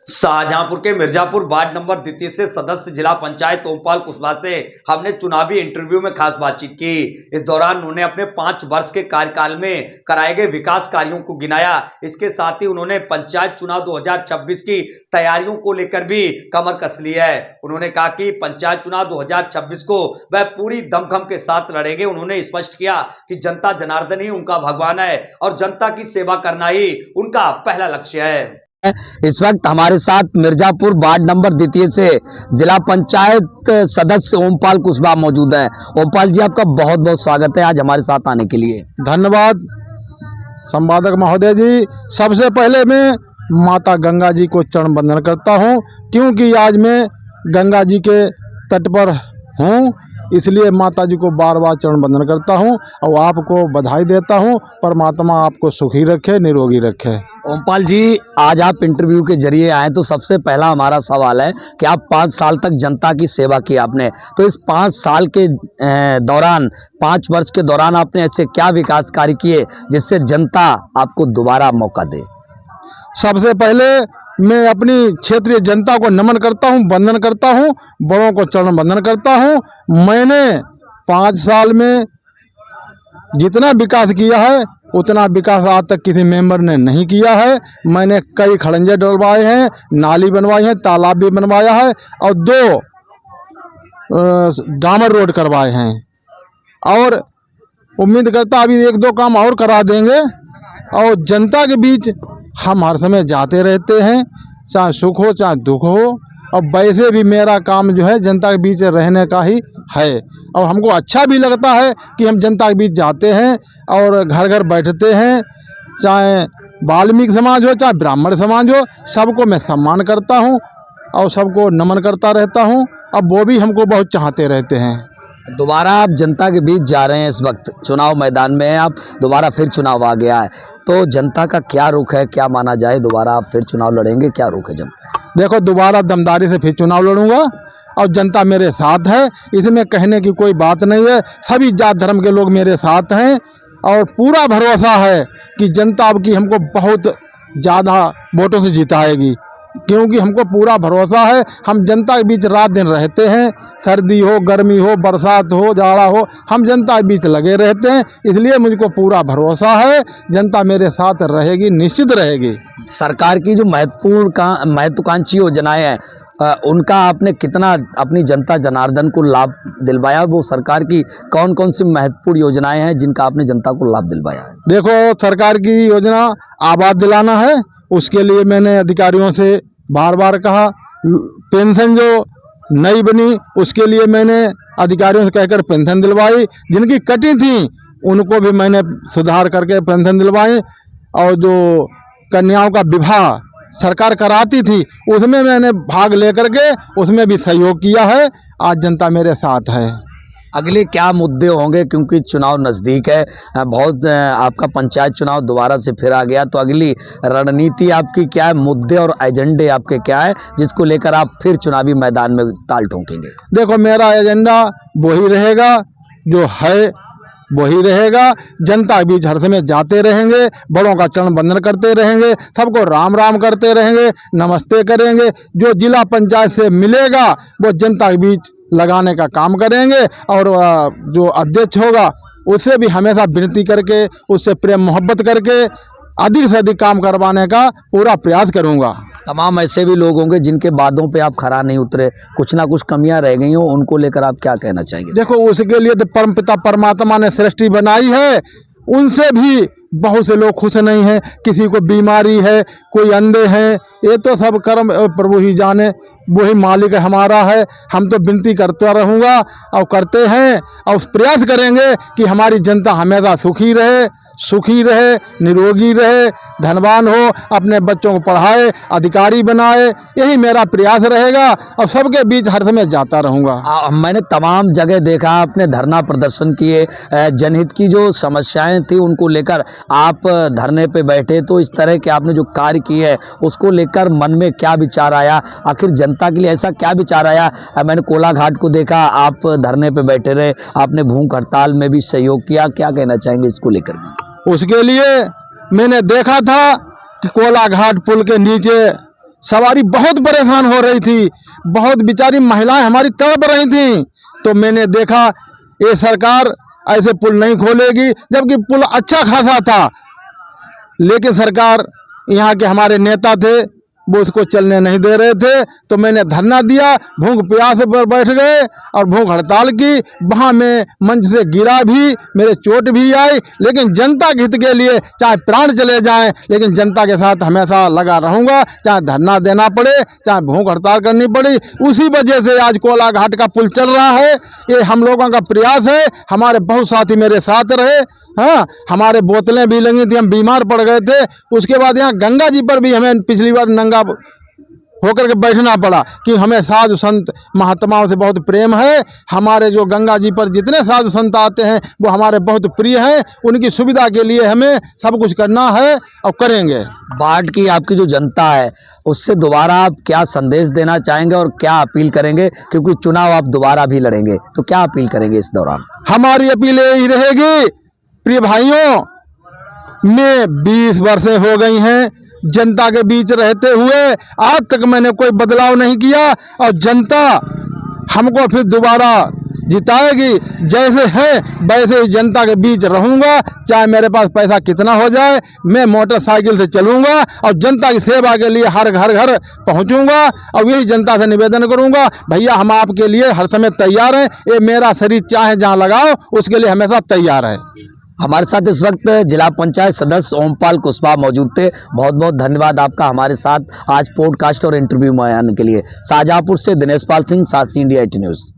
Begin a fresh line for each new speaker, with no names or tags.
शाहजहांपुर के Mirzapur ward number 2 से सदस्य जिला पंचायत ओमपाल कुशवाहा से हमने चुनावी इंटरव्यू में खास बातचीत की। इस दौरान उन्होंने अपने 5 वर्ष के कार्यकाल में कराए गए विकास कार्यों को गिनाया। इसके साथ ही उन्होंने पंचायत चुनाव 2026 की तैयारियों को लेकर भी कमर कस ली है। उन्होंने कहा कि पंचायत चुनाव 2026 को वह पूरी दमखम के साथ लड़ेंगे। उन्होंने स्पष्ट किया कि जनता जनार्दन ही उनका भगवान है और जनता की सेवा करना ही उनका पहला लक्ष्य है।
इस वक्त हमारे साथ मिर्जापुर वार्ड नंबर 2 से जिला पंचायत सदस्य ओमपाल कुशवाहा मौजूद हैं। ओमपाल जी, आपका बहुत बहुत स्वागत है आज हमारे साथ आने के लिए।
धन्यवाद संपादक महोदय जी। सबसे पहले मैं माता गंगा जी को चरण वंदन करता हूं, क्योंकि आज मैं गंगा जी के तट पर हूं, इसलिए माता जी को बार बार चरण वंदन करता हूं और आपको बधाई देता हूं। परमात्मा आपको सुखी रखे, निरोगी रखे।
ओमपाल जी, आज आप इंटरव्यू के जरिए आए तो सबसे पहला हमारा सवाल है कि आप 5 साल तक जनता की सेवा की आपने, तो इस 5 साल के दौरान 5 वर्ष के दौरान आपने ऐसे क्या विकास कार्य किए जिससे जनता आपको दोबारा मौका दे?
सबसे पहले मैं अपनी क्षेत्रीय जनता को नमन करता हूं, वंदन करता हूं, बड़ों को चरण वंदन करता हूं। मैंने 5 साल में जितना विकास किया है उतना विकास आज तक किसी मेंबर ने नहीं किया है। मैंने कई खड़ंजे डलवाए हैं, नाली बनवाई है, तालाब भी बनवाया है और 2 डामर रोड करवाए हैं और उम्मीद करता अभी 1-2 काम और करा देंगे। और जनता के बीच हम हर समय जाते रहते हैं, चाहे सुख हो चाहे दुख हो। और वैसे भी मेरा काम जो है जनता के बीच रहने का ही है और हमको अच्छा भी लगता है कि हम जनता के बीच जाते हैं और घर घर बैठते हैं। चाहे वाल्मीकि समाज हो चाहे ब्राह्मण समाज हो, सबको मैं सम्मान करता हूं और सबको नमन करता रहता हूं। अब वो भी हमको बहुत चाहते रहते हैं।
दोबारा आप जनता के बीच जा रहे हैं, इस वक्त चुनाव मैदान में हैं आप, दोबारा फिर चुनाव आ गया है, तो जनता का क्या रुख है, क्या माना जाए? दोबारा आप फिर चुनाव लड़ेंगे, क्या रुख है जनता?
देखो, दोबारा दमदारी से फिर चुनाव लड़ूंगा और जनता मेरे साथ है, इसमें कहने की कोई बात नहीं है। सभी जात धर्म के लोग मेरे साथ हैं और पूरा भरोसा है कि जनता अब की हमको बहुत ज़्यादा वोटों से जिताएगी, क्योंकि हमको पूरा भरोसा है। हम जनता के बीच रात दिन रहते हैं, सर्दी हो, गर्मी हो, बरसात हो, जाड़ा हो, हम जनता के बीच लगे रहते हैं। इसलिए मुझको पूरा भरोसा है जनता मेरे साथ रहेगी, निश्चित रहेगी।
सरकार की जो महत्वाकांक्षी योजनाएं हैं, उनका आपने कितना अपनी जनता जनार्दन को लाभ दिलवाया? वो सरकार की कौन कौन सी महत्वपूर्ण योजनाएं हैं जिनका आपने जनता को लाभ दिलवाया है?
देखो, सरकार की योजना आबाद दिलाना है, उसके लिए मैंने अधिकारियों से बार बार कहा। पेंशन जो नई बनी उसके लिए मैंने अधिकारियों से कहकर पेंशन दिलवाई। जिनकी कटी थी उनको भी मैंने सुधार करके पेंशन दिलवाई। और जो कन्याओं का विवाह सरकार कराती थी उसमें मैंने भाग लेकर के उसमें भी सहयोग किया है। आज जनता मेरे साथ है।
अगले क्या मुद्दे होंगे, क्योंकि चुनाव नज़दीक है बहुत, आपका पंचायत चुनाव दोबारा से फिर आ गया, तो अगली रणनीति आपकी क्या है? मुद्दे और एजेंडे आपके क्या है जिसको लेकर आप फिर चुनावी मैदान में ताल ठोकेंगे?
देखो, मेरा एजेंडा वही रहेगा, जो है वही रहेगा। जनता के बीच हर समय जाते रहेंगे, बड़ों का चरण वंदन करते रहेंगे, सबको राम राम करते रहेंगे, नमस्ते करेंगे। जो जिला पंचायत से मिलेगा वो जनता के बीच लगाने का काम करेंगे और जो अध्यक्ष होगा उससे भी हमेशा विनती करके, उससे प्रेम मोहब्बत करके अधिक से अधिक काम करवाने का पूरा प्रयास करूंगा।
तमाम ऐसे भी लोग होंगे जिनके बातों पे आप खरा नहीं उतरे, कुछ ना कुछ कमियां रह गई हो, उनको लेकर आप क्या कहना चाहेंगे?
देखो, उसके लिए तो परमपिता परमात्मा ने सृष्टि बनाई है, उनसे भी बहुत से लोग खुश नहीं हैं। किसी को बीमारी है, कोई अंधे हैं, ये तो सब कर्म प्रभु ही जाने, वही मालिक हमारा है। हम तो विनती करता रहूँगा और करते हैं और प्रयास करेंगे कि हमारी जनता हमेशा सुखी रहे, निरोगी रहे, धनवान हो, अपने बच्चों को पढ़ाए, अधिकारी बनाए। यही मेरा प्रयास रहेगा और सबके बीच हर समय जाता रहूँगा।
मैंने तमाम जगह देखा आपने धरना प्रदर्शन किए, जनहित की जो समस्याएं थी उनको लेकर आप धरने पे बैठे, तो इस तरह के आपने जो कार्य किए हैं उसको लेकर मन में क्या विचार आया? आखिर जनता के लिए ऐसा क्या विचार आया? मैंने कोला घाट को देखा, आप धरने पे बैठे रहे, आपने भूख हड़ताल में भी सहयोग किया, क्या कहना चाहेंगे इसको लेकर?
उसके लिए मैंने देखा था कि कोला घाट पुल के नीचे सवारी बहुत परेशान हो रही थी, बहुत बेचारी महिलाएं हमारी तड़प रही थी। तो मैंने देखा ये सरकार ऐसे पुल नहीं खोलेगी, जबकि पुल अच्छा खासा था, लेकिन सरकार यहाँ के हमारे नेता थे वो उसको चलने नहीं दे रहे थे। तो मैंने धरना दिया, भूख प्यास पर बैठ गए और भूख हड़ताल की। वहाँ मैं मंच से गिरा भी, मेरे चोट भी आई, लेकिन जनता के हित के लिए चाहे प्राण चले जाएं, लेकिन जनता के साथ हमेशा लगा रहूँगा, चाहे धरना देना पड़े, चाहे भूख हड़ताल करनी पड़ी। उसी वजह से आज कोला घाट का पुल चल रहा है। ये हम लोगों का प्रयास है, हमारे बहुत साथी मेरे साथ रहे। हाँ, हमारे बोतलें भी लगी थी, हम बीमार पड़ गए थे। उसके बाद यहाँ गंगा जी पर भी हमें पिछली बार नंगा होकर के बैठना पड़ा, कि हमें साधु संत महात्माओं से बहुत प्रेम है। हमारे जो गंगा जी पर जितने साधु संत आते हैं वो हमारे बहुत प्रिय हैं। उनकी सुविधा के लिए हमें सब कुछ करना है और करेंगे।
बाढ़ की आपकी जो जनता है उससे दोबारा आप क्या संदेश देना चाहेंगे और क्या अपील करेंगे, क्योंकि चुनाव आप दोबारा भी लड़ेंगे, तो क्या अपील करेंगे इस दौरान?
हमारी अपील यही रहेगी, प्रिय भाइयों, मैं 20 वर्षें हो गई हैं जनता के बीच रहते हुए, आज तक मैंने कोई बदलाव नहीं किया और जनता हमको फिर दोबारा जिताएगी। जैसे है वैसे ही जनता के बीच रहूंगा, चाहे मेरे पास पैसा कितना हो जाए। मैं मोटरसाइकिल से चलूंगा और जनता की सेवा के लिए हर घर पहुंचूंगा और यही जनता से निवेदन करूंगा, भैया हम आपके लिए हर समय तैयार हैं। ये मेरा शरीर चाहे जहां लगाओ उसके लिए हमेशा तैयार है।
हमारे साथ इस वक्त जिला पंचायत सदस्य ओमपाल कुशवाहा मौजूद थे। बहुत बहुत धन्यवाद आपका हमारे साथ आज पॉडकास्ट और इंटरव्यू में आने के लिए। शाहजहांपुर से दिनेश पाल सिंह, साक्षी इंडिया 8 न्यूज़।